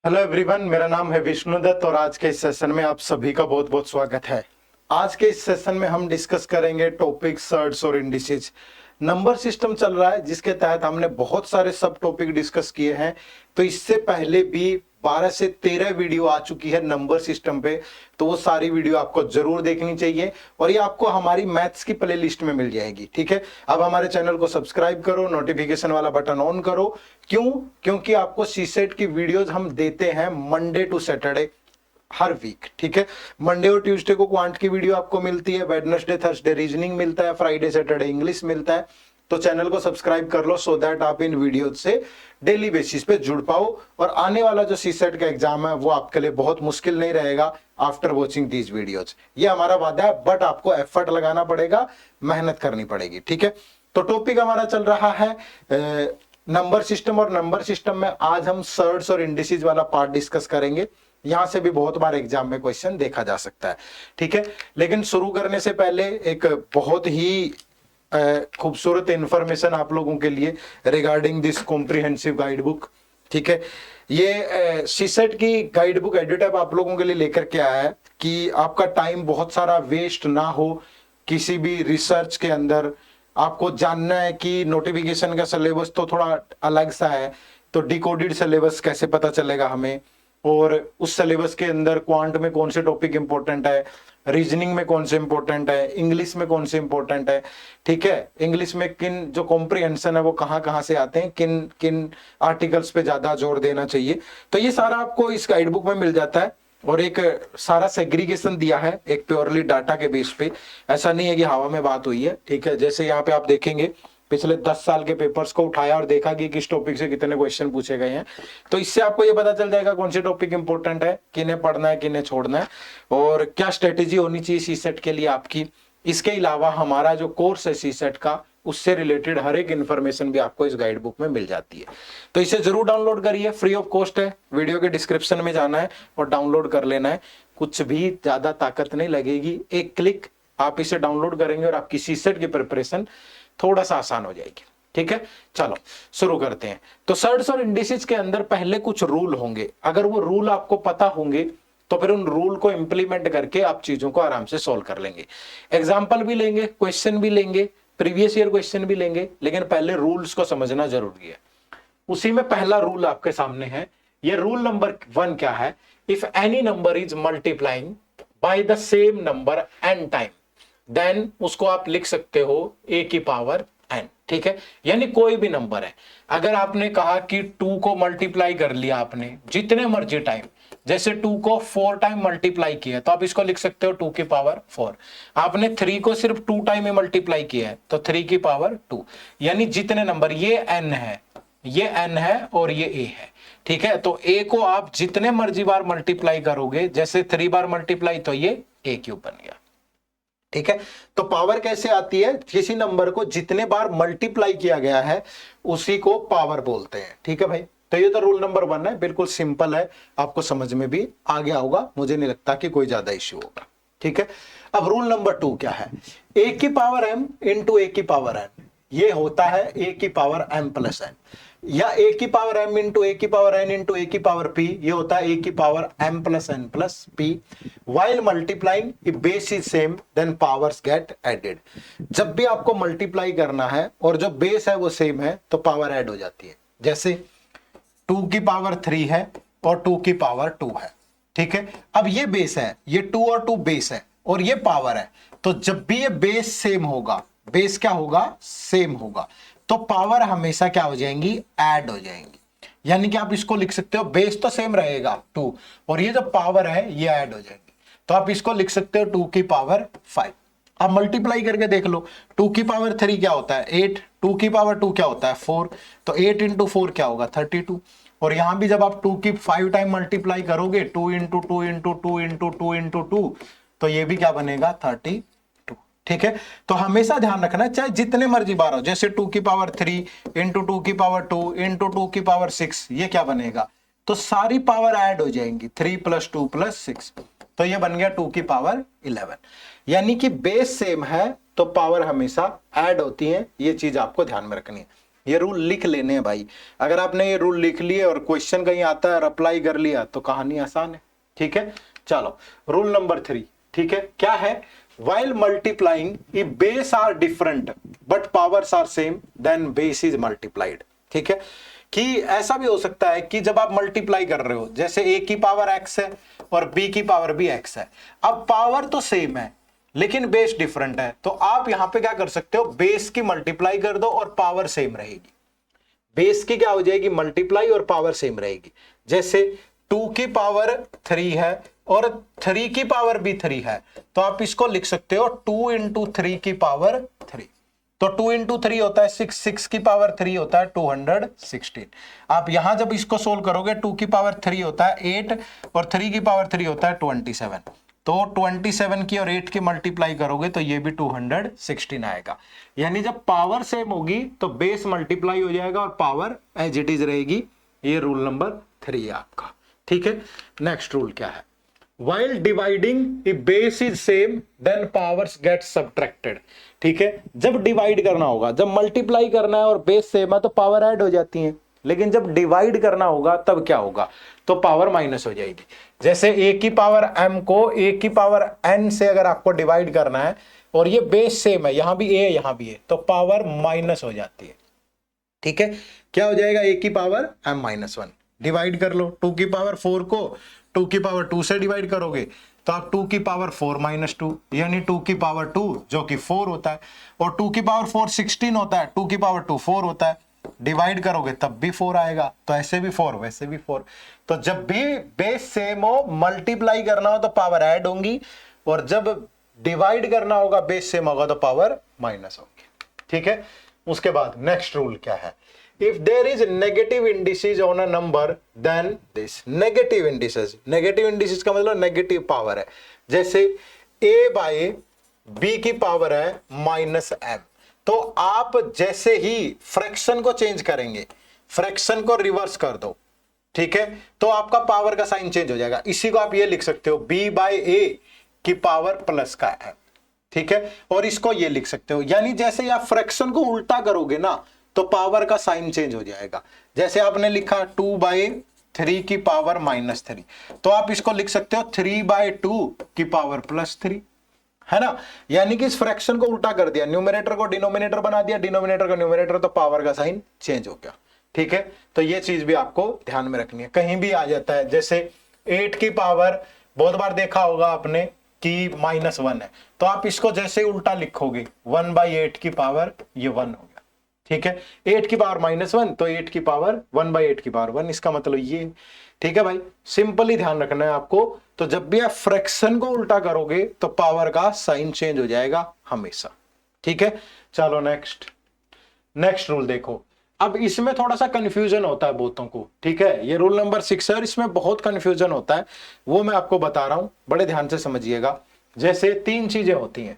Hello everyone, मेरा नाम है विष्णुदत्त और आज के इस सेशन में आप सभी का बहुत बहुत स्वागत है। आज के इस सेशन में हम डिस्कस करेंगे टॉपिक सर्ट्स और इंडिसेज। नंबर सिस्टम चल रहा है जिसके तहत हमने बहुत सारे सब टॉपिक डिस्कस किए हैं। तो इससे पहले भी 12 से 13 वीडियो आ चुकी है नंबर सिस्टम पे, तो वो सारी वीडियो आपको जरूर देखनी चाहिए और ये आपको हमारी मैथ्स की प्लेलिस्ट में मिल जाएगी। ठीक है, अब हमारे चैनल को सब्सक्राइब करो, नोटिफिकेशन वाला बटन ऑन करो। क्यों? क्योंकि आपको सीसेट की वीडियोस हम देते हैं मंडे टू सैटरडे हर वीक। ठीक है, मंडे और ट्यूसडे को क्वांट की वीडियो आपको मिलती है, वेडनेसडे थर्सडे रीजनिंग मिलता है, फ्राइडे सैटरडे इंग्लिश मिलता है। तो चैनल को सब्सक्राइब कर लो सो दैट आप इन वीडियो से डेली बेसिस पे जुड़ पाओ और आने वाला जो सीसेट का एग्जाम है वो आपके लिए बहुत मुश्किल नहीं रहेगा आफ्टर वॉचिंग दीज वीडियोज। ये हमारा वादा है, बट आपको एफर्ट लगाना पड़ेगा, मेहनत करनी पड़ेगी। ठीक है, तो टॉपिक हमारा चल रहा है नंबर सिस्टम और नंबर सिस्टम में आज हम सर्ट्स और इंडिसेज वाला पार्ट डिस्कस करेंगे। यहां से भी बहुत बार एग्जाम में क्वेश्चन देखा जा सकता है। ठीक है, लेकिन शुरू करने से पहले एक बहुत ही खूबसूरत इंफॉर्मेशन आप लोगों के लिए regarding this comprehensive guide book. ठीक है, ये सीसेट की गाइड बुक एडिटर आप लोगों के लिए लेकर के आया है कि आपका टाइम बहुत सारा वेस्ट ना हो किसी भी रिसर्च के अंदर। आपको जानना है कि नोटिफिकेशन का सिलेबस तो थोड़ा अलग सा है, तो डिकोडेड सिलेबस कैसे पता चलेगा हमें, और उस सिलेबस के अंदर क्वांट में कौन से टॉपिक इंपॉर्टेंट है, रीजनिंग में कौन से इंपॉर्टेंट है, इंग्लिश में कौन से इंपॉर्टेंट है। ठीक है, इंग्लिश में किन जो कॉम्प्रिहेंशन है वो कहाँ कहाँ से आते हैं, किन किन आर्टिकल्स पे ज्यादा जोर देना चाहिए। तो ये सारा आपको इस गाइड बुक में मिल जाता है और एक सारा सेग्रीगेशन दिया है एक प्योरली डाटा के बेस पे। ऐसा नहीं है कि हवा में बात हुई है। ठीक है, जैसे यहाँ पे आप देखेंगे पिछले 10 साल के पेपर्स को उठाया और देखा कि किस टॉपिक से कितने क्वेश्चन पूछे गए हैं, तो इससे आपको ये पता चल जाएगा कौन से टॉपिक इंपॉर्टेंट है, किन्हें पढ़ना है किन्हें छोड़ना है और क्या स्ट्रेटेजी होनी चाहिए सीसेट के लिए आपकी। इसके अलावा हमारा जो कोर्स है सीसेट का, उससे रिलेटेड हर एक इंफॉर्मेशन भी आपको इस गाइड बुक में मिल जाती है। तो इसे जरूर डाउनलोड करिए, फ्री ऑफ कॉस्ट है। वीडियो के डिस्क्रिप्शन में जाना है और डाउनलोड कर लेना है, कुछ भी ज्यादा ताकत नहीं लगेगी। एक क्लिक आप इसे डाउनलोड करेंगे और आपकी सीसेट की प्रिपरेशन थोड़ा सा आसान हो जाएगी। ठीक है, चलो शुरू करते हैं। तो सर्ट्स और इंडिसेज के अंदर पहले कुछ रूल होंगे, अगर वो रूल आपको पता होंगे तो फिर उन रूल को इंप्लीमेंट करके आप चीजों को आराम से सॉल्व कर लेंगे। एग्जाम्पल भी लेंगे, क्वेश्चन भी लेंगे, प्रीवियस ईयर क्वेश्चन भी लेंगे, लेकिन पहले रूल्स को समझना जरूरी है। उसी में पहला रूल आपके सामने है। ये रूल नंबर 1 क्या है? If any number is multiplying by the same number n time, then उसको आप लिख सकते हो a की पावर n। ठीक है, यानी कोई भी नंबर है, अगर आपने कहा कि 2 को मल्टीप्लाई कर लिया आपने जितने मर्जी टाइम, जैसे 2 को 4 टाइम मल्टीप्लाई किया तो आप इसको लिख सकते हो 2 की पावर 4। आपने 3 को सिर्फ 2 टाइम में मल्टीप्लाई किया है तो 3 की पावर 2। यानी जितने नंबर, ये n है, ये n है और ये a है। ठीक है, तो a को आप जितने मर्जी बार मल्टीप्लाई करोगे, जैसे 3 बार मल्टीप्लाई तो ये a³ बन गया। ठीक है, तो पावर कैसे आती है? किसी नंबर को जितने बार मल्टीप्लाई किया गया है उसी को पावर बोलते हैं। ठीक है भाई, तो ये तो रूल नंबर 1 है, बिल्कुल सिंपल है, आपको समझ में भी आ गया होगा, मुझे नहीं लगता कि कोई ज्यादा इश्यू होगा। ठीक है, अब रूल नंबर 2 क्या है? a की पावर m इंटू a की पावर n, ये होता है a की पावर m प्लस n, या a की पावर m इंटू a की पावर n इंटू a की पावर p, ये होता है a की power m plus n plus p। While multiplying if base is same then powers get added. जब भी आपको मल्टीप्लाई करना है और जो बेस है वो सेम है तो पावर ऐड हो जाती है। जैसे 2 की पावर 3 है और 2 की पावर 2 है। ठीक है, अब ये बेस है, ये 2 और 2 बेस है और ये पावर है, तो जब भी ये बेस सेम होगा, बेस क्या होगा? सेम होगा, तो पावर हमेशा क्या हो जाएंगी? ऐड हो जाएंगी। यानी कि आप इसको लिख सकते हो, बेस तो सेम रहेगा 2 और ये जो पावर है ये ऐड हो जाएगी, तो आप इसको लिख सकते हो 2 की पावर 5। अब मल्टीप्लाई करके देख लो, 2 की पावर 3 क्या होता है? 8, 2 की पावर 2 क्या होता है? 4, तो 8 इंटू 4 क्या होगा? 32। और यहां भी जब आप 2 की 5 टाइम मल्टीप्लाई करोगे, 2 इंटू 2 इंटू 2 इंटू 2 इंटू 2, तो ये भी क्या बनेगा? 32। ठीक है, तो हमेशा ध्यान रखना, चाहे जितने मर्जी बार हो, जैसे 2 की पावर 3 इंटू 2 की पावर 2 इंटू 2 की पावर 6, ये क्या बनेगा? तो सारी पावर ऐड हो जाएंगी, 3 प्लस 2 प्लस 6, तो ये बन गया 2 की पावर 11। यानी कि बेस सेम है तो पावर हमेशा ऐड होती है, ये चीज आपको ध्यान में रखनी है। ये रूल लिख लेने हैं भाई। अगर आपने ये रूल लिख लिए और क्वेश्चन कहीं आता है और अप्लाई कर लिया तो कहानी आसान है। ठीक है, चलो रूल नंबर 3। ठीक है, क्या है? while multiplying if base are different but powers are same then base is multiplied। ठीक है, कि ऐसा भी हो सकता है कि जब आप मल्टीप्लाई कर रहे हो, जैसे a की पावर x है और b की पावर भी x है, अब पावर तो सेम है लेकिन बेस डिफरेंट है, तो आप यहां पे क्या कर सकते हो, बेस की मल्टीप्लाई कर दो और पावर सेम रहेगी। बेस की क्या हो जाएगी, मल्टीप्लाई, और पावर सेम रहेगी। जैसे 2 की पावर 3 है और 3 की पावर भी 3 है, तो आप इसको लिख सकते हो 2 इंटू 3 की पावर 3। तो 2 इंटू 3 होता है 6, 6 की पावर 3 होता है 216। आप यहां जब इसको सोल्व करोगे, 2 की पावर 3 होता है 8 और 3 की पावर 3 होता है 27। तो 27 की और 8 की मल्टीप्लाई करोगे तो ये भी 216 आएगा। यानी जब पावर सेम होगी तो बेस मल्टीप्लाई हो जाएगा और पावर एज इट इज रहेगी। ये रूल नंबर 3 है आपका। ठीक है, नेक्स्ट रूल क्या है? While dividing if base is same then powers get subtracted। ठीक है, जब डिवाइड करना होगा, जब मल्टीप्लाई करना है और बेस सेम है तो पावर ऐड हो जाती है, लेकिन जब डिवाइड करना होगा तब क्या होगा, तो पावर माइनस हो जाएगी। जैसे a की पावर m को a की पावर n से अगर आपको डिवाइड करना है और ये बेस सेम है, यहां भी a है यहां भी a, तो पावर माइनस हो जाती है। ठीक है, क्या हो जाएगा, a की पावर m-1 डिवाइड कर लो, 2 की पावर 4 को 2 की पावर 2 से डिवाइड करोगे तो आप 2 की पावर 4 माइनस 2 यानी 2 की पावर 2 जो कि 4 होता है, और 2 की पावर 4 16 होता है, 2 की पावर 2 4 होता है, डिवाइड करोगे तब भी 4 आएगा। तो ऐसे भी 4 वैसे भी 4। तो जब भी बेस सेम हो, मल्टीप्लाई करना हो तो पावर ऐड होंगी, और जब डिवाइड करना होगा बेस सेम होगा तो पावर माइनस होगी। ठीक है, उसके बाद नेक्स्ट रूल क्या है? If there is negative indices on a number then this negative indices का मतलब नेगेटिव पावर है। जैसे a बाय b की पावर है -m, तो आप जैसे ही फ्रैक्शन को चेंज करेंगे, फ्रैक्शन को रिवर्स कर दो, ठीक है, तो आपका पावर का साइन चेंज हो जाएगा। इसी को आप ये लिख सकते हो b बाय a की पावर प्लस का m। ठीक है, और इसको ये लिख सकते हो, यानी जैसे आप फ्रैक्शन को उल्टा करोगे ना तो पावर का साइन चेंज हो जाएगा। जैसे आपने लिखा 2/3 की पावर -3, तो आप इसको लिख सकते हो 3/2 की पावर +3, है ना। यानी कि इस फ्रैक्शन को उल्टा कर दिया, न्यूमरेटर को डिनोमिनेटर बना दिया, डिनोमिनेटर को न्यूमरेटर, तो पावर का साइन चेंज हो गया। ठीक है, तो ये चीज भी आपको ध्यान में रखनी है, कहीं भी आ जाता है। जैसे 8 की पावर, बहुत बार देखा होगा आपने कि -1 है, तो आप इसको जैसे उल्टा लिखोगे 1/8 की पावर, ये 1 हो गया। ठीक है, 8 की पावर -1 तो 8 की पावर 1/8 की पावर 1, इसका मतलब ये। ठीक है भाई, सिंपली ध्यान रखना है आपको। तो जब भी आप फ्रैक्शन को उल्टा करोगे तो पावर का साइन चेंज हो जाएगा हमेशा। ठीक है, चलो नेक्स्ट रूल देखो। अब इसमें थोड़ा सा कंफ्यूजन होता है बहुतों को। ठीक है, ये रूल नंबर 6 है और इसमें बहुत कंफ्यूजन होता है, वो मैं आपको बता रहा हूं, बड़े ध्यान से समझिएगा। जैसे 3 चीजें होती हैं,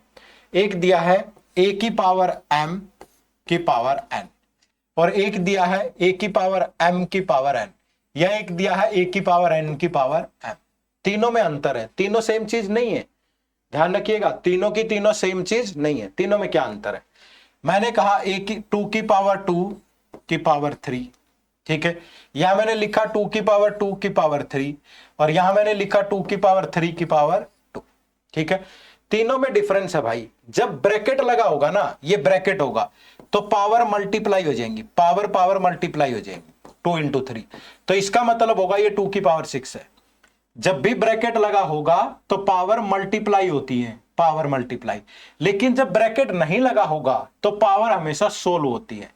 एक दिया है a की पावर m की पावर n, और एक दिया है a की पावर m की पावर n, या एक दिया है a की पावर n की पावर m। तीनों में अंतर है, तीनों सेम चीज नहीं है, ध्यान रखिएगा, तीनों की तीनों सेम चीज नहीं है। तीनों में क्या अंतर है? मैंने कहा 2 की पावर 2 की पावर 3, ठीक है, यहां मैंने लिखा 2 की पावर 2 की पावर 3, और यहां मैंने लिखा 2 की पावर 3 की पावर 2। ठीक है, तीनों में डिफरेंस है भाई। जब ब्रैकेट लगा होगा ना, ये ब्रैकेट होगा तो पावर मल्टीप्लाई हो जाएंगी, पावर मल्टीप्लाई हो जाएंगी, 2 इंटू 3, तो इसका मतलब होगा ये 2 की पावर 6 है। जब भी ब्रैकेट लगा होगा तो पावर मल्टीप्लाई होती है, पावर मल्टीप्लाई। लेकिन जब ब्रैकेट नहीं लगा होगा तो पावर हमेशा सोल्व होती है।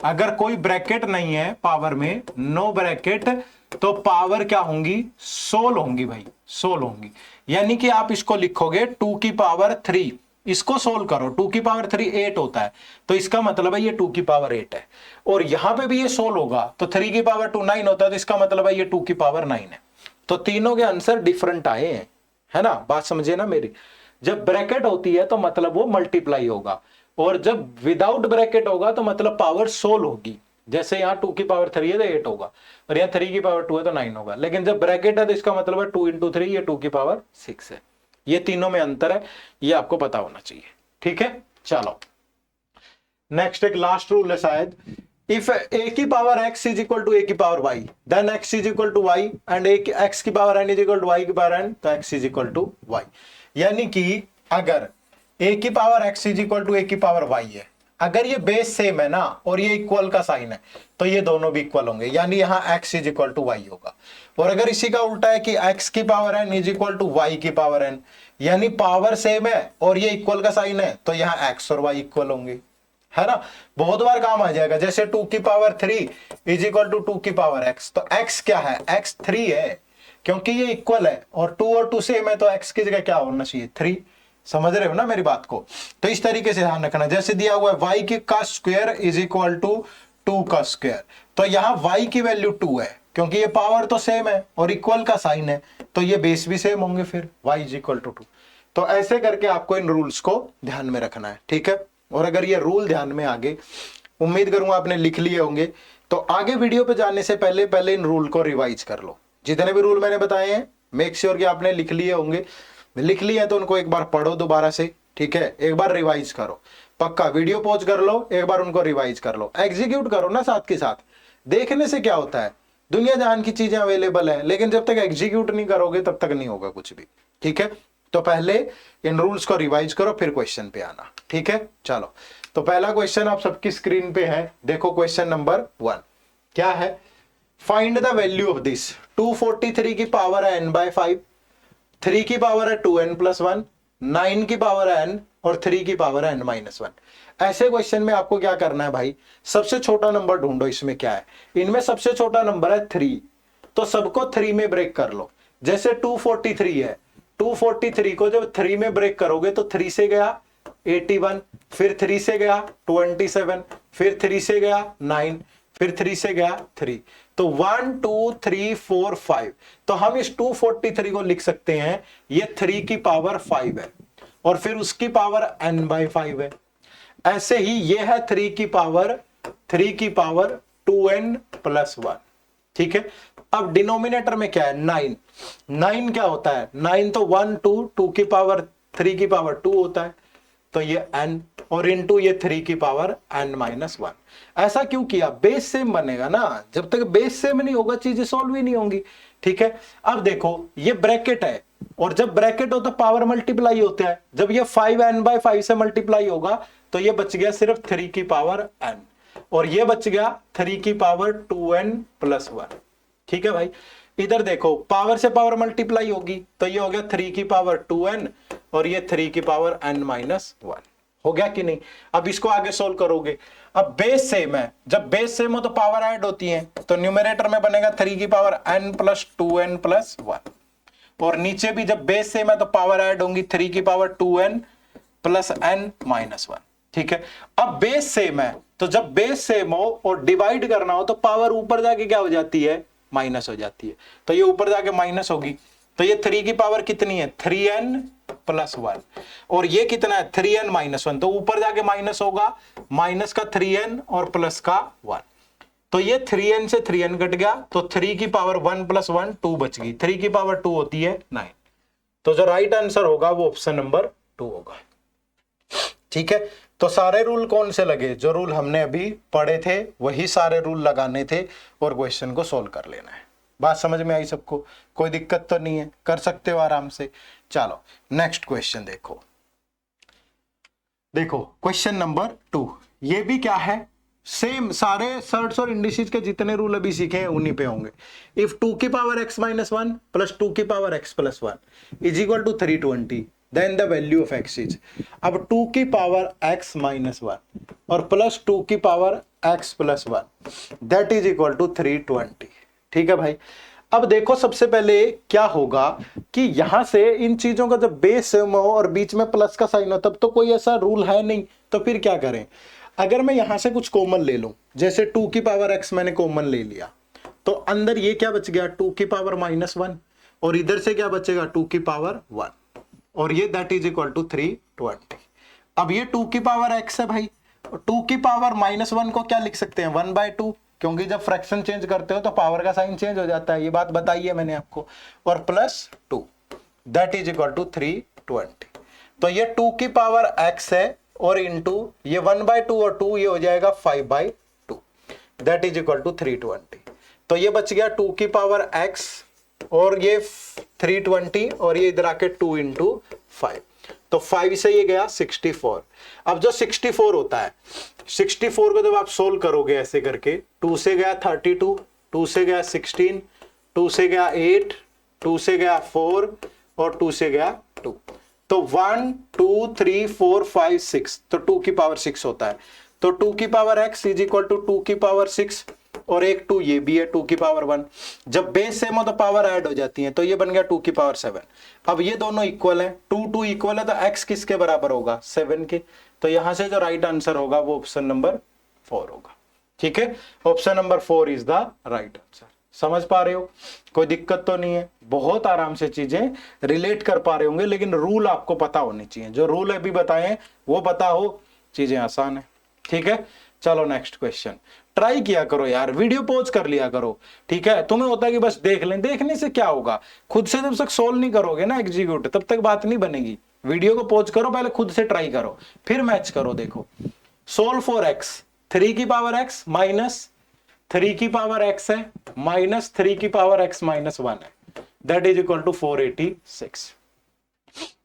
अगर कोई ब्रैकेट नहीं है पावर में, नो ब्रैकेट, तो पावर क्या होंगी, सोल्व होंगी भाई, सोल्व होंगी। यानी कि आप इसको लिखोगे 2 की पावर 3, इसको सोल्व करो, 2 की पावर 3 8 होता है, तो इसका मतलब है ये 2 की पावर 8 है। और यहां पे भी ये सोल्व होगा तो 3 की पावर 2 9 होता है, तो इसका मतलब है ये 2 की पावर 9 है। तो तीनों के आंसर डिफरेंट आए हैं, है ना, बात समझे ना मेरी। जब ब्रैकेट होती है तो मतलब वो मल्टीप्लाई होगा, और जब विदाउट ब्रैकेट होगा तो मतलब पावर सोल्व होगी। जैसे यहाँ 2 की पावर 3 है तो 8 होगा, और यहाँ 3 की पावर 2 है तो 9 होगा। लेकिन जब ब्रैकेट है तो इसका मतलब है 2 इंटू 3, ये 2 की पावर 6 है। ये तीनों में अंतर है, ये आपको पता होना चाहिए। ठीक है, चलो नेक्स्ट एक लास्ट रूल है शायद, इफ a की power x is equal to a की power y, then x is equal to y and x की power n is equal to y की पावर n, तो x is equal to y। यानी कि अगर a की power x is equal to a की power y है, अगर ये बेस सेम है ना और ये इक्वल का साइन है, तो ये दोनों भी इक्वल होंगे, यानी यहाँ x is equal to y होगा। और अगर इसी का उल्टा है कि x की power n is equal to y की पावर n, यानी पावर सेम है और ये इक्वल का साइन है, तो यहाँ x और y इक्वल होंगे, है ना। बहुत बार काम आ जाएगा, जैसे 2 की पावर 3 इज इक्वल टू 2 की पावर x, तो x क्या है, x 3 है, क्योंकि ये इक्वल है और 2 और 2 सेम है, तो x की जगह क्या होना चाहिए, 3। समझ रहे हो ना मेरी बात को। तो इस तरीके से ध्यान रखना, जैसे दिया हुआ है y की का स्क्वायर इज इक्वल टू 2 का स्क्वायर, तो यहाँ y की वैल्यू 2 है, क्योंकि ये पावर तो सेम है और इक्वल का साइन है, तो ये बेस भी सेम होंगे, फिर y इज इक्वल टू 2। तो ऐसे करके आपको इन रूल्स को ध्यान में रखना है, ठीक है। और अगर ये रूल ध्यान में आगे, उम्मीद करूंगा आपने लिख लिए होंगे, तो आगे वीडियो पे जाने से पहले पहले इन रूल को रिवाइज कर लो। जितने भी रूल मैंने बताए हैं मेक श्योर कि आपने लिख लिए होंगे, लिख लिया है तो उनको एक बार पढ़ो दोबारा से, ठीक है, एक बार रिवाइज करो, पक्का वीडियो पॉज कर लो, एक बार उनको रिवाइज कर लो, एग्जीक्यूट करो ना साथ के साथ। देखने से क्या होता है, दुनिया जहान की चीजें अवेलेबल है, लेकिन जब तक एग्जीक्यूट नहीं करोगे तब तक नहीं होगा कुछ भी, ठीक है। तो पहले इन रूल्स को रिवाइज करो, फिर क्वेश्चन पे आना, ठीक है। चलो, तो पहला क्वेश्चन आप सबकी स्क्रीन पे है, देखो क्वेश्चन नंबर 1 क्या है, find the value of this 243 की पावर है n बाय 5, 3 की पावर है 2n प्लस 1, 9 की पावर है n और 3 की पावर है n माइनस 1। ऐसे क्वेश्चन में आपको क्या करना है भाई, सबसे छोटा नंबर ढूंढो। इसमें क्या है, इनमें सबसे छोटा नंबर है 3, तो सबको 3 में ब्रेक कर लो। जैसे 243 है, 243 को जब 3 में ब्रेक करोगे तो 3 से गया 81, फिर 3 से गया 27, फिर 3 से गया 9, फिर 3 से गया 3, तो 1 2 3 4 5। तो हम इस 243 को लिख सकते हैं, ये 3 की पावर 5 है और फिर उसकी पावर n बाई 5 है। ऐसे ही ये है 3 की पावर 2n प्लस 1, ठीक है। अब डिनोमिनेटर में क्या है, 9, 9 क्या होता है, 9 तो 1 2 2 की पावर 3 की पावर 2 होता है, तो ये n और इनटू ये 3 की पावर n माइनस 1। ऐसा क्यों किया, बेस सेम बनेगा ना, जब तक बेस सेम नहीं होगा चीजें सॉल्व ही नहीं होंगी, ठीक है। अब देखो ये ब्रैकेट है और जब ब्रैकेट हो तो पावर मल्टीप्लाई होता है, जब ये 5n बाय 5 से मल्टीप्लाई होगा तो ये बच गया सिर्फ 3 की पावर n और ये बच गया 3 की पावर 2n प्लस 1, ठीक है भाई। इधर देखो पावर से पावर मल्टीप्लाई होगी तो ये हो गया 3 की पावर 2n और ये 3 की पावर n माइनस 1, हो गया कि नहीं। अब इसको आगे सोल्व करोगे, अब बेस सेम है, जब बेस सेम हो तो पावर ऐड होती है, तो न्यूमरेटर में बनेगा 3 की power n plus 2n plus 1 और नीचे भी जब बेस सेम है तो पावर ऐड होंगी 3 की power 2n plus n minus 1, ठीक है। अब बेस सेम है तो जब बेस सेम हो और डिवाइड करना हो तो पावर ऊपर जाके क्या हो जाती है, माइनस हो जाती है, तो ये ऊपर जाके माइनस होगी, तो ये 3 की पावर कितनी है 3n प्लस 1 और ये कितना है 3n माइनस 1, तो ऊपर जाके माइनस होगा, माइनस का 3n और प्लस का 1, तो ये 3n से 3n कट गया, तो 3 की पावर 1 प्लस 1 2 बच गई, 3 की पावर 2 होती है 9, तो जो राइट आंसर होगा वो ऑप्शन नंबर 2 होगा, ठीक है। तो सारे रूल कौन से लगे, जो रूल हमने अभी पढ़े थे वही सारे रूल लगाने थे और क्वेश्चन को सोल्व कर लेना है। बात समझ में आई सबको, कोई दिक्कत तो नहीं है, कर सकते हो आराम से। चलो नेक्स्ट क्वेश्चन देखो, क्वेश्चन नंबर 2, ये भी क्या है, सेम सारे सर्ट्स और इंडिसेस के जितने रूल अभी सीखे हैं उन्हीं पे होंगे। इफ 2 की पावर x माइनस 1 प्लस 2 की power x plus 1 is equal to 320, then the value of x is, अब 2 की पावर x माइनस 1 और प्लस 2 की power x plus 1 that is equal to 320, ठीक है भाई। अब देखो सबसे पहले क्या होगा कि यहां से इन चीजों का जब बेस सेम हो और बीच में प्लस का साइन हो तब तो कोई ऐसा रूल है नहीं, तो फिर क्या करें, अगर मैं यहां से कुछ कॉमन ले लूं, जैसे 2 की पावर x मैंने कॉमन ले लिया, तो अंदर ये क्या बच गया 2 की पावर माइनस 1 और इधर से क्या बचेगा 2 की पावर 1 और ये दैट इज इक्वल टू 320। अब ये 2 की पावर x है भाई, 2 की पावर माइनस 1 को क्या लिख सकते हैं 1 बाय 2, क्योंकि जब फ्रैक्शन चेंज करते हो तो पावर का साइन चेंज हो जाता है, ये बात बताई है मैंने आपको, और plus 2 that is equal to 320। तो ये 2 की पावर x है और इनटू ये 1 बाय 2 और 2 ये हो जाएगा 5 by 2। That is equal to 320। तो ये बच गया 2 की पावर x और ये 320 और ये इधर आके 2 इंटू 5, तो 5 से ये गया 64। अब जो 64 होता है, 64 को जब आप सोल्व करोगे ऐसे करके, 2 से गया 32, 2 से गया 16, 2 से गया 8, 2 से गया 4 और 2 से गया 2, तो 1 2 3 4 5 6, तो 2 की पावर 6 होता है। तो 2 की power x is equal to 2 की पावर 6 और एक 2 ये भी है 2 की पावर 1। जब बेस सेम हो तो पावर ऐड हो जाती है, तो ये बन गया 2 की पावर 7। अब ये दोनों इक्वल हैं, 2 2 इक्वल है, तो x किसके बराबर होगा, 7 के। तो यहां से जो राइट आंसर होगा वो ऑप्शन नंबर 4 होगा। ठीक है, option number 4 is the right answer. समझ पा रहे हो, कोई दिक्कत तो नहीं है, बहुत आराम से चीजें रिलेट कर पा रहे होंगे, लेकिन रूल आपको पता होने चाहिए। जो रूल अभी बताए वो पता हो, चीजें आसान है। ठीक है, चलो नेक्स्ट क्वेश्चन। ट्राई किया करो यार, वीडियो पॉज कर लिया करो। ठीक है, तुम्हें होता है कि बस देख लें, देखने से क्या होगा, खुद से जब तक सोल्व नहीं करोगे ना एग्जीक्यूट, तब तक बात नहीं बनेगी। वीडियो को पॉज करो, पहले खुद से ट्राई करो, फिर मैच करो। देखो, सोल्व फॉर x, 3 की पावर x माइनस 3 की पावर x है माइनस 3 की पावर x माइनस 1 है, दैट इज इक्वल टू 486।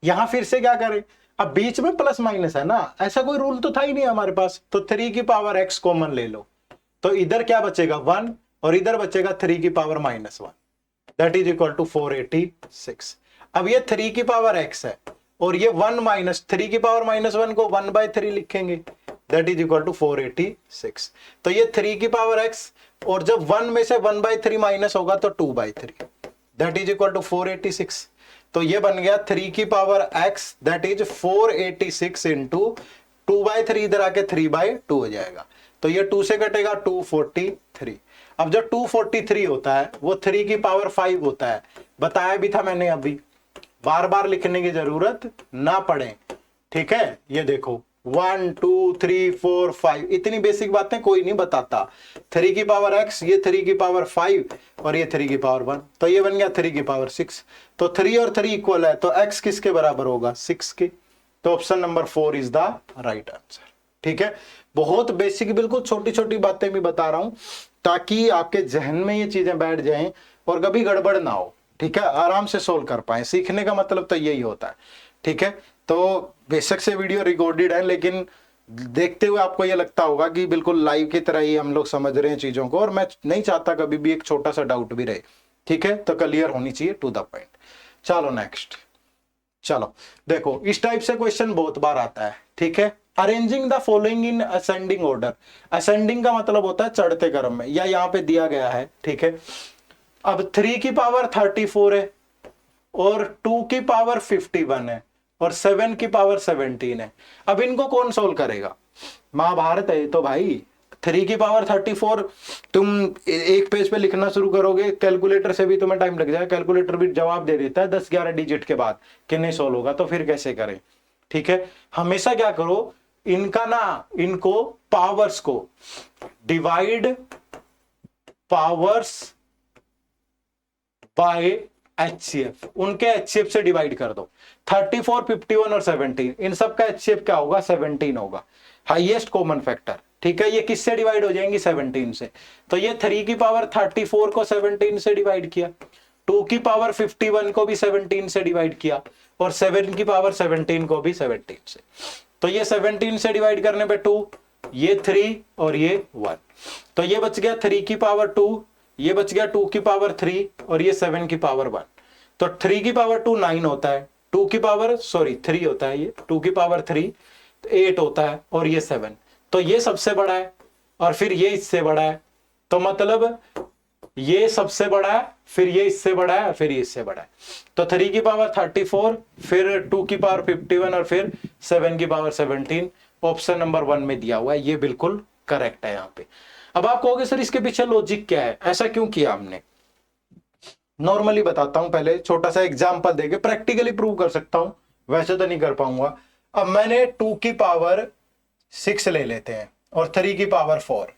यहां फिर से क्या करें, अब बीच में प्लस माइनस है ना, ऐसा कोई रूल तो था ही नहीं हमारे पास, तो 3 की पावर x कॉमन ले लो, तो इधर क्या बचेगा 1 और इधर बचेगा 3 की power minus 1, that is equal to 486। अब ये 3 की पावर x है और ये 1 माइनस 3 की पावर माइनस 1 को 1/3 लिखेंगे, दैट इज इक्वल टू 486। तो ये 3 की पावर x और जब 1 में से 1/3 माइनस होगा तो 2/3, दैट इज इक्वल टू 486। तो ये बन गया 3 की power x that is 486 into 2/3, इधर आके 3/2 हो जाएगा, तो ये 2 से कटेगा 243। अब जो 243 होता है वो 3 की पावर 5 होता है, बताया भी था मैंने अभी, बार बार लिखने की जरूरत ना पड़े। ठीक है, ये देखो 1 2 3 4 5, इतनी बेसिक बातें कोई नहीं बताता। 3 की पावर x, ये 3 की पावर 5 और ये 3 की पावर 1, तो ये बन गया 3 की पावर 6। तो 3 और 3 इक्वल है, तो x किसके बराबर होगा, 6 के। तो option number 4 is the right answer. ठीक है, बहुत बेसिक, बिल्कुल छोटी छोटी बातें भी बता रहा हूं ताकि आपके जहन में ये चीजें बैठ जाएं और कभी गड़बड़ ना हो। ठीक है, आराम से सोल्व कर पाए, सीखने का मतलब तो यही होता है। ठीक है, तो बेशक से वीडियो रिकॉर्डेड है, लेकिन देखते हुए आपको ये लगता होगा कि बिल्कुल लाइव की तरह ही हम लोग समझ रहे हैं चीजों को, और मैं नहीं चाहता कभी भी एक छोटा सा डाउट भी रहे। ठीक है, तो क्लियर होनी चाहिए, टू द पॉइंट। चलो नेक्स्ट, चलो देखो, इस टाइप से क्वेश्चन बहुत बार आता है। ठीक है, arranging the following in ascending order. Ascending का मतलब होता है चढ़ते क्रम में, या यहाँ पे दिया गया है। ठीक है, अब 3 की पावर 34 है और 2 की पावर 51 है और 7 की पावर 17 है। अब इनको कौन सोल्व करेगा, महाभारत है तो भाई। 3 की पावर 34 तुम एक पेज पे लिखना शुरू करोगे, कैलकुलेटर से भी तुम्हें टाइम लग जाएगा, कैलकुलेटर भी जवाब दे देता है 10-11 डिजिट के बाद कि नहीं सोल्व होगा, तो फिर कैसे करें। ठीक है, हमेशा क्या करो, इनका ना, इनको पावर्स को डिवाइड पावर्स बाय HCF, उनके HCF से डिवाइड कर दो। 34, 51 और 17, इन सब का HCF क्या होगा, 17 होगा, हाईएस्ट कॉमन फैक्टर। ठीक है, ये किससे डिवाइड हो जाएंगी, 17 से। तो ये 3 की पावर 34 को 17 से डिवाइड किया, 2 की पावर 51 को भी 17 से डिवाइड किया और 7 की पावर 17 को भी 17 से। तो ये 17 से डिवाइड करने पे 2, ये 3 और ये 1, तो ये बच गया 3 की पावर 2, ये बच गया 2 की पावर 3 और ये 7 की पावर 1। तो 3 की पावर 2 9 होता है, 2 की पावर 3 होता है, ये 2 की पावर 3 8 होता है और ये 7। तो ये सबसे बड़ा है और फिर ये इससे बड़ा है, तो मतलब ये सबसे बड़ा है, फिर ये इससे बड़ा है, फिर ये इससे बड़ा है। तो 3 की पावर 34, फिर 2 की पावर 51 और फिर 7 की पावर 17, ऑप्शन नंबर 1 में दिया हुआ है, ये बिल्कुल करेक्ट है यहाँ पे। अब आप कहोगे सर इसके पीछे लॉजिक क्या है, ऐसा क्यों किया हमने। नॉर्मली बताता हूं, पहले छोटा सा एग्जांपल देके प्रैक्टिकली प्रूव कर सकता हूं, वैसे तो नहीं कर पाऊंगा। अब मैंने 2 की पावर 6 ले लेते हैं और 3 की पावर 4।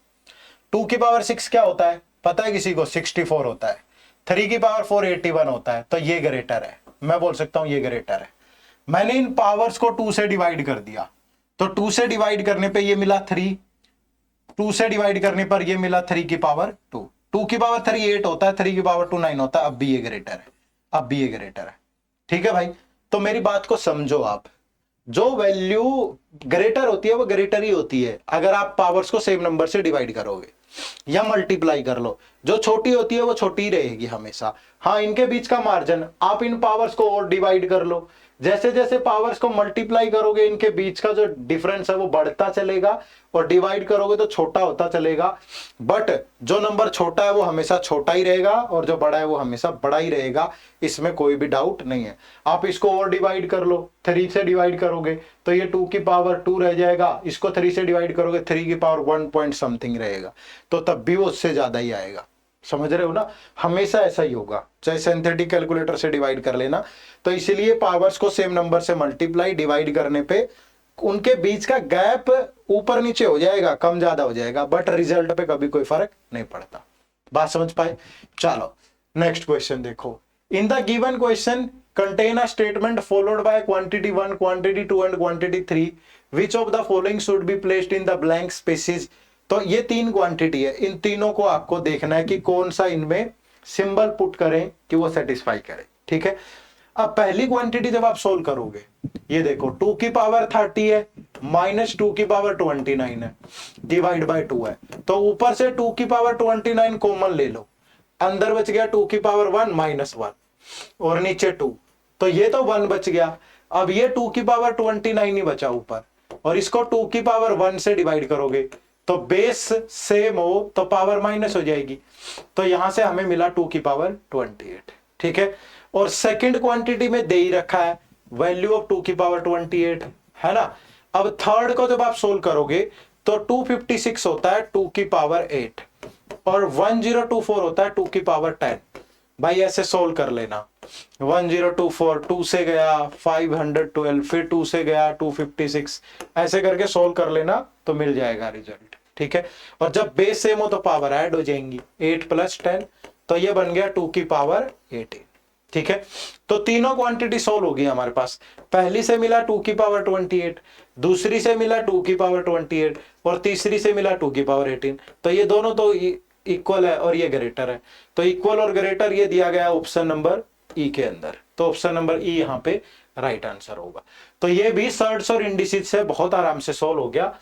2 की पावर 6 क्या होता है पता है किसी को, 64 होता है। 3 की पावर 4 81 होता है, तो ये ग्रेटर है, मैं बोल सकता हूं ये ग्रेटर है। मैंने इन पावर्स को 2 से डिवाइड कर दिया, तो 2 से डिवाइड करने पे ये मिला 3, 2 से डिवाइड करने पर ये मिला 3 की पावर 2, 2 की पावर 3 8 होता है, 3 की पावर 2 9 होता है। अब भी ये ग्रेटर है, अब भी ये ग्रेटर है। ठीक है भाई, तो मेरी बात को समझो आप, जो वैल्यू ग्रेटर होती है वो ग्रेटर ही होती है अगर आप पावर्स को सेम नंबर से डिवाइड करोगे या मल्टीप्लाई कर लो। जो छोटी होती है वो छोटी ही रहेगी हमेशा। हाँ, इनके बीच का मार्जिन आप इन पावर्स को और डिवाइड कर लो, जैसे जैसे पावर्स को मल्टीप्लाई करोगे इनके बीच का जो डिफरेंस है वो बढ़ता चलेगा और डिवाइड करोगे तो छोटा होता चलेगा। बट जो नंबर छोटा है वो हमेशा छोटा ही रहेगा और जो बड़ा है वो हमेशा बड़ा ही रहेगा, इसमें कोई भी डाउट नहीं है। आप इसको और डिवाइड कर लो, 3 से डिवाइड करोगे तो ये 2 की पावर 2 रह जाएगा, इसको 3 से डिवाइड करोगे 3 की पावर 1 पॉइंट समथिंग रहेगा, तो तब भी वो उससे ज्यादा ही आएगा। समझ रहे हो ना, हमेशा ऐसा ही होगा, चाहे सिंथेटिक कैलकुलेटर से डिवाइड कर लेना। तो इसीलिए पावर्स को सेम नंबर से मल्टीप्लाई डिवाइड करने पे उनके बीच का गैप ऊपर नीचे हो जाएगा, कम ज्यादा हो जाएगा, बट रिजल्ट पे कभी कोई फर्क नहीं पड़ता। बात समझ पाए? चलो नेक्स्ट क्वेश्चन देखो। In the given question contain a statement followed by quantity 1, quantity 2 and quantity 3, which of the following should be placed in the blank spaces. तो ये 3 क्वांटिटी है, इन तीनों को आपको देखना है कि कौन सा इनमें सिंबल पुट करें कि वो सेटिस्फाई करे। ठीक है, अब पहली क्वांटिटी जब आप सोल्व करोगे, ये देखो 2 की पावर 30 है माइनस 2 की पावर 29 है, डिवाइड बाय 2 है, तो ऊपर से 2 की पावर 29 कॉमन ले लो, अंदर बच गया 2 की पावर 1 माइनस 1 और नीचे 2, तो ये तो 1 बच गया। अब ये 2 की पावर 29 ही बचा ऊपर, और इसको 2 की पावर 1 से डिवाइड करोगे तो बेस सेम हो तो पावर माइनस हो जाएगी, तो यहां से हमें मिला 2 की पावर 28। ठीक है, और सेकंड क्वांटिटी में दे ही रखा है वैल्यू ऑफ 2 की पावर 28, है ना। अब थर्ड को जब आप सोल्व करोगे तो 256 होता है 2 की पावर 8 और 1024 होता है 2 की पावर 10। भाई ऐसे सोल्व कर लेना, 1024 2 से गया 512, फिर 2 से गया 256, ऐसे करके सोल्व कर लेना तो मिल जाएगा रिजल्ट। ठीक है, और जब बेस सेम हो तो पावर ऐड हो जाएंगी, 8 + 10, तो ये बन गया 2 की पावर 18। ठीक है, तो तीनों क्वांटिटी सोल्व होगी हमारे पास। पहली से मिला 2 की पावर 28, दूसरी से मिला 2 की पावर 28 और तीसरी से मिला 2 की पावर 18, तो ये दोनों तो इक्वल है और ये ग्रेटर है, तो इक्वल और ग्रेटर ये दिया गया ऑप्शन नंबर ई के अंदर, तो ऑप्शन नंबर ई यहाँ पे राइट आंसर होगा। तो ये भी सर्ट्स और इंडिसेज से बहुत आराम से सोल्व हो गया,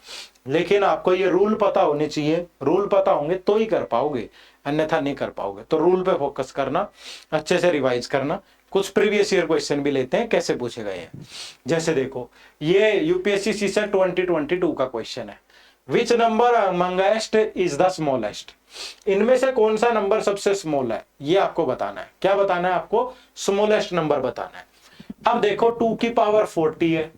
लेकिन आपको ये रूल पता होने चाहिए, रूल पता होंगे तो ही कर पाओगे, अन्यथा नहीं कर पाओगे। तो रूल पे फोकस करना, अच्छे से रिवाइज करना। कुछ प्रीवियस ईयर क्वेश्चन भी लेते हैं कैसे पूछे गए हैं। जैसे देखो ये यूपीएससी सीसेट 2022 का क्वेश्चन है, which number amongst is the smallest. इनमें से कौन सा नंबर सबसे स्मॉल है ये आपको बताना है। क्या बताना है आपको? स्मॉलेस्ट नंबर बताना है। अब देखो 2 की पावर 40 है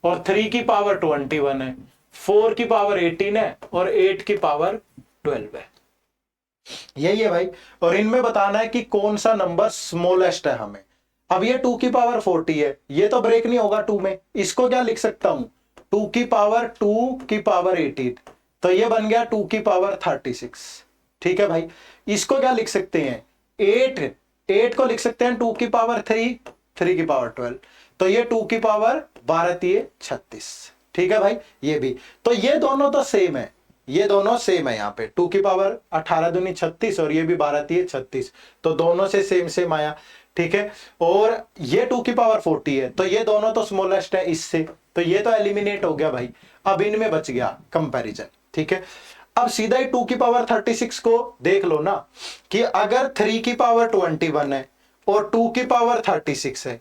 और 3 की पावर 21 है, 4 की पावर 18 है और 8 की पावर 12 है, यही है भाई। और इनमें बताना है कि कौन सा नंबर स्मॉलेस्ट है हमें। अब ये 2 की पावर 40 है, ये तो ब्रेक नहीं होगा 2 में, इसको क्या लिख सकता हूं 2 की पावर 18, तो ये बन गया 2 की पावर 36। ठीक है भाई, इसको क्या लिख सकते हैं 8 को लिख सकते हैं 2 की पावर 3 की पावर 12, तो ये 2 की पावर 12×3 = 36। ठीक है भाई, ये भी, तो ये दोनों तो सेम है, ये दोनों सेम है। यहाँ पे 2 की पावर 18×2 = 36 और ये भी 12×3 = 36, तो दोनों से सेम सेम आया। ठीक है, और ये 2 की पावर 40 है, तो ये दोनों तो स्मॉलेस्ट है इससे, तो ये तो एलिमिनेट हो गया भाई। अब इनमें बच गया कंपैरिजन। ठीक है, अब सीधा ही 2 की पावर 36 को देख लो ना, कि अगर 3 की पावर 21 है और 2 की पावर 36 है।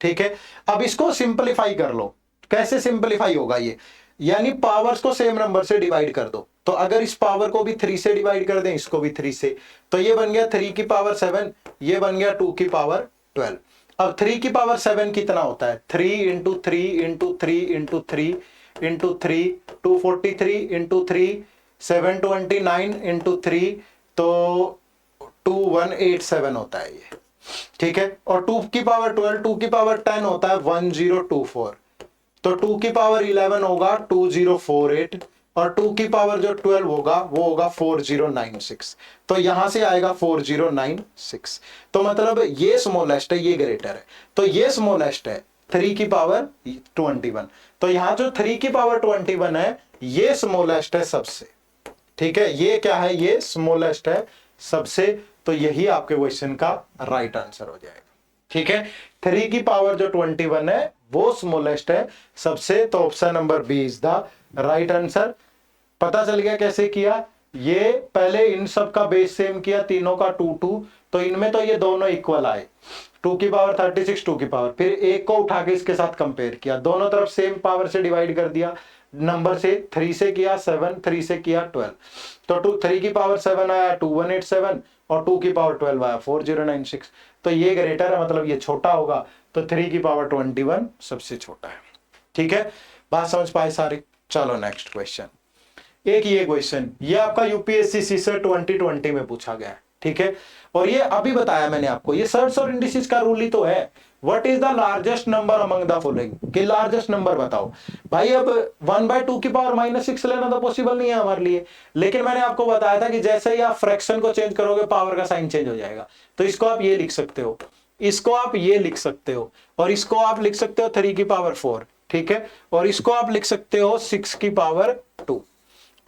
ठीक है, अब इसको सिंपलीफाई कर लो। कैसे सिंपलीफाई होगा ये? यानी पावर्स को सेम नंबर से डिवाइड कर दो, तो अगर इस पावर को भी 3 से डिवाइड कर दें, इसको भी 3 से, तो ये बन गया 3 की पावर 7, ये बन गया 2 की पावर 12। अब 3 की पावर 7 कितना होता है 3 × 3 × 3 × 3 × 3 243 × 3 729 × 3, तो 2187 होता है ये। ठीक है, और 2 की पावर 12, 2 की पावर 10 होता है 1024, तो 2 की पावर 11 होगा 2048 और 2 की पावर जो 12 होगा वो होगा 4096, तो यहां से आएगा 4096। तो मतलब ये स्मॉलेस्ट है, ये ग्रेटर है, तो ये स्मॉलेस्ट है 3 की पावर 21, तो यहां जो 3 की पावर 21 है ये स्मॉलेस्ट है सबसे। ठीक है, ये क्या है, ये स्मॉलेस्ट है सबसे, तो यही आपके क्वेश्चन का राइट आंसर हो जाएगा। ठीक है, 3 की पावर जो 21 है वो स्मॉलेस्ट है सबसे, तो option number B is the right answer. पता चल गया कैसे किया, ये पहले इन सब का बेस सेम किया, तीनों का 2 2, तो इनमें तो ये दोनों इक्वल आए, 2 की पावर 36 2 की पावर, फिर एक को उठा के इसके साथ कंपेयर किया, दोनों तरफ सेम पावर से डिवाइड कर दिया, नंबर से 3 से किया 7, 3 से किया 12, तो 3 की पावर 7 आया 2187 और 2 की पावर 12 आया 4096, तो ये ग्रेटर है मतलब ये छोटा होगा, तो 3 की पावर 21 सबसे छोटा है। ठीक है, बात समझ पाए सारी। चलो नेक्स्ट क्वेश्चन, एक ये क्वेश्चन, ये आपका यूपीएससी सीसर 2020 में पूछा गया है। ठीक है, और ये अभी बताया मैंने आपको, ये सर्च और इंडिसेस का रूल ही तो है। What is the largest number among the following, कि लार्जेस्ट नंबर बताओ भाई। अब 1/2 की पावर -6 लेना तो पॉसिबल नहीं है हमारे लिए, लेकिन मैंने आपको बताया था कि जैसे ही आप फ्रैक्शन को चेंज करोगे पावर का साइन चेंज हो जाएगा, तो इसको आप ये लिख सकते हो, इसको आप ये लिख सकते हो, और इसको आप लिख सकते हो 3 की पावर 4। ठीक है, और इसको आप लिख सकते हो 6 की पावर 2।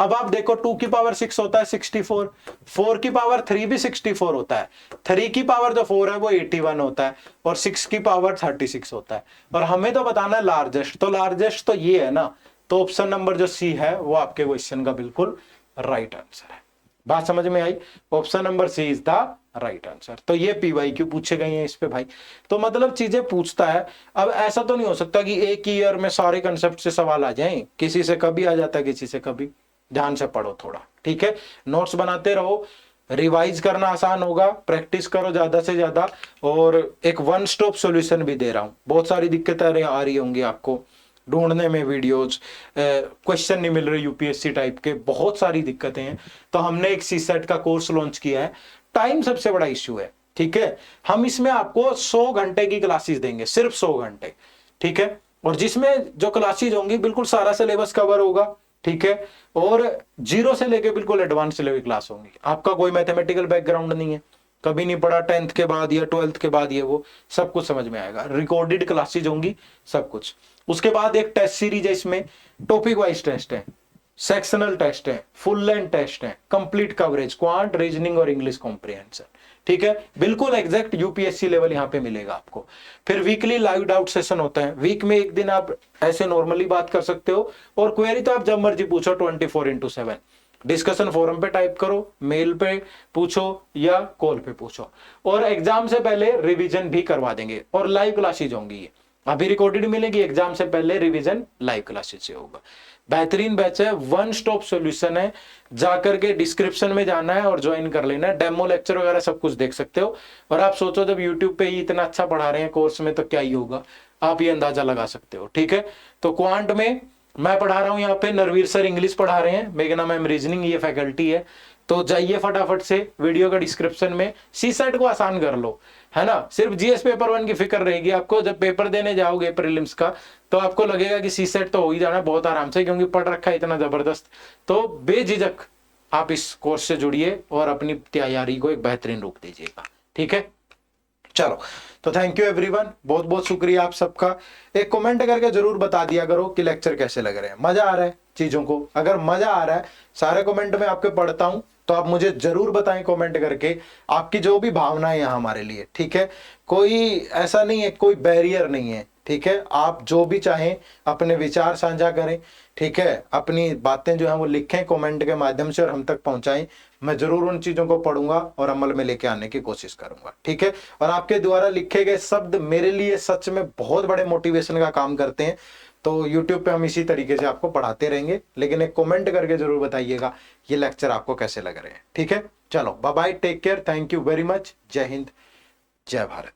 अब आप देखो 2 की पावर 6 होता है 64, 4 की पावर 3 भी 64 होता है, 3 की पावर जो 4 है वो 81 होता है, और 6 की पावर 36 होता है, और हमें तो बताना है लार्जेस्ट, तो लार्जेस्ट तो ये है ना, तो ऑप्शन नंबर जो सी है वो आपके क्वेश्चन का बिल्कुल राइट आंसर है। बात समझ में आई, option number C is the right answer. तो ये पीवाईक्यू पूछे गए हैं इस पे भाई, तो मतलब चीजें पूछता है। अब ऐसा तो नहीं हो सकता कि एक ही ईयर में सारे कंसेप्ट से सवाल आ जाएं, किसी से कभी आ जाता है किसी से कभी। ध्यान से पढ़ो थोड़ा, ठीक है, नोट्स बनाते रहो, रिवाइज करना आसान होगा, प्रैक्टिस करो ज्यादा से ज्यादा, और एक वन स्टॉप सॉल्यूशन भी दे रहा हूं। बहुत सारी दिक्कतें आ रही होंगी आपको ढूंढने में, वीडियोज क्वेश्चन नहीं मिल रहे यूपीएससी टाइप के, बहुत सारी दिक्कतें हैं, तो हमने एक सीसेट का कोर्स लॉन्च किया है। टाइम सबसे बड़ा इश्यू है, ठीक है, हम इसमें आपको 100 घंटे की क्लासेस देंगे, सिर्फ 100 घंटे, ठीक है, और जिसमें जो क्लासेस होंगी बिल्कुल सारा सिलेबस कवर होगा, ठीक है, और 0 से लेके बिल्कुल एडवांस लेवल क्लास होंगी। आपका कोई मैथमेटिकल बैकग्राउंड नहीं है, कभी नहीं पढ़ा 10th के बाद या 12th के बाद, ये वो सब कुछ समझ में आएगा, रिकॉर्डेड क्लासेज होंगी सब कुछ। उसके बाद एक टेस्ट सीरीज है, इसमें टॉपिक वाइज टेस्ट है, सेक्शनल टेस्ट है, फुल लेंथ टेस्ट है, कंप्लीट कवरेज, क्वांट, रीजनिंग और इंग्लिश कॉम्प्रिहेंशन, ठीक है, बिल्कुल एग्जैक्ट यूपीएससी लेवल यहाँ पे मिलेगा आपको। फिर वीकली लाइव डाउट सेशन होता है, वीक में एक दिन आप ऐसे नॉर्मली बात कर सकते हो, और क्वेरी तो आप जब मर्जी पूछो 24/7, डिस्कशन फोरम पे टाइप करो, मेल पे पूछो या कॉल पे पूछो, और एग्जाम से पहले रिवीजन भी करवा देंगे, और लाइव क्लासेज होंगी, ये अभी रिकॉर्डेड मिलेगी, एग्जाम से पहले रिवीजन लाइव क्लासेज से होगा। बेहतरीन बैच है, वन स्टॉप सॉल्यूशन है, जाकर के डिस्क्रिप्शन में जाना है और ज्वाइन कर लेना है, डेमो लेक्चर वगैरह सब कुछ देख सकते हो। और आप सोचो जब यूट्यूब पे ही इतना अच्छा पढ़ा रहे हैं कोर्स में, तो क्या ही होगा, आप ये अंदाजा लगा सकते हो, ठीक है। तो क्वांट में मैं पढ़ा रहा हूँ, यहाँ पे नरवीर सर इंग्लिश पढ़ा रहे हैं, मेघना मैम रीजनिंग, ये फैकल्टी है, तो जाइए फटाफट से वीडियो का डिस्क्रिप्शन में, सी सेट को आसान कर लो, है ना। सिर्फ जीएस पेपर 1 की फिक्र रहेगी आपको, जब पेपर देने जाओगे प्रीलिम्स का, तो आपको लगेगा कि सी सेट तो हो ही जाना बहुत आराम से, क्योंकि पढ़ रखा है इतना जबरदस्त। तो बेझिझक आप इस कोर्स से जुड़िए और अपनी तैयारी को एक बेहतरीन रूप दीजिएगा, ठीक है। चलो, तो थैंक यू एवरीवन, बहुत बहुत शुक्रिया आप सबका। एक कमेंट करके जरूर बता दिया करो कि लेक्चर कैसे लग रहे हैं, मजा आ रहा है चीजों को। अगर मजा आ रहा है, सारे कमेंट में आपके पढ़ता हूं, तो आप मुझे जरूर बताएं कमेंट करके आपकी जो भी भावना है यहाँ हमारे लिए, ठीक है। कोई ऐसा नहीं है, कोई बैरियर नहीं है, ठीक है। आप जो भी चाहें अपने विचार साझा करें, ठीक है, अपनी बातें जो हैं वो लिखें कमेंट के माध्यम से और हम तक पहुंचाएं। मैं जरूर उन चीजों को पढ़ूंगा और अमल में लेके आने की कोशिश करूंगा, ठीक है। और आपके द्वारा लिखे गए शब्द मेरे लिए सच में बहुत बड़े मोटिवेशन का काम करते हैं। तो YouTube पे हम इसी तरीके से आपको पढ़ाते रहेंगे, लेकिन एक कमेंट करके जरूर बताइएगा ये लेक्चर आपको कैसे लग रहे हैं, ठीक है। चलो bye bye, take care, thank you very much, जय हिंद, जय भारत।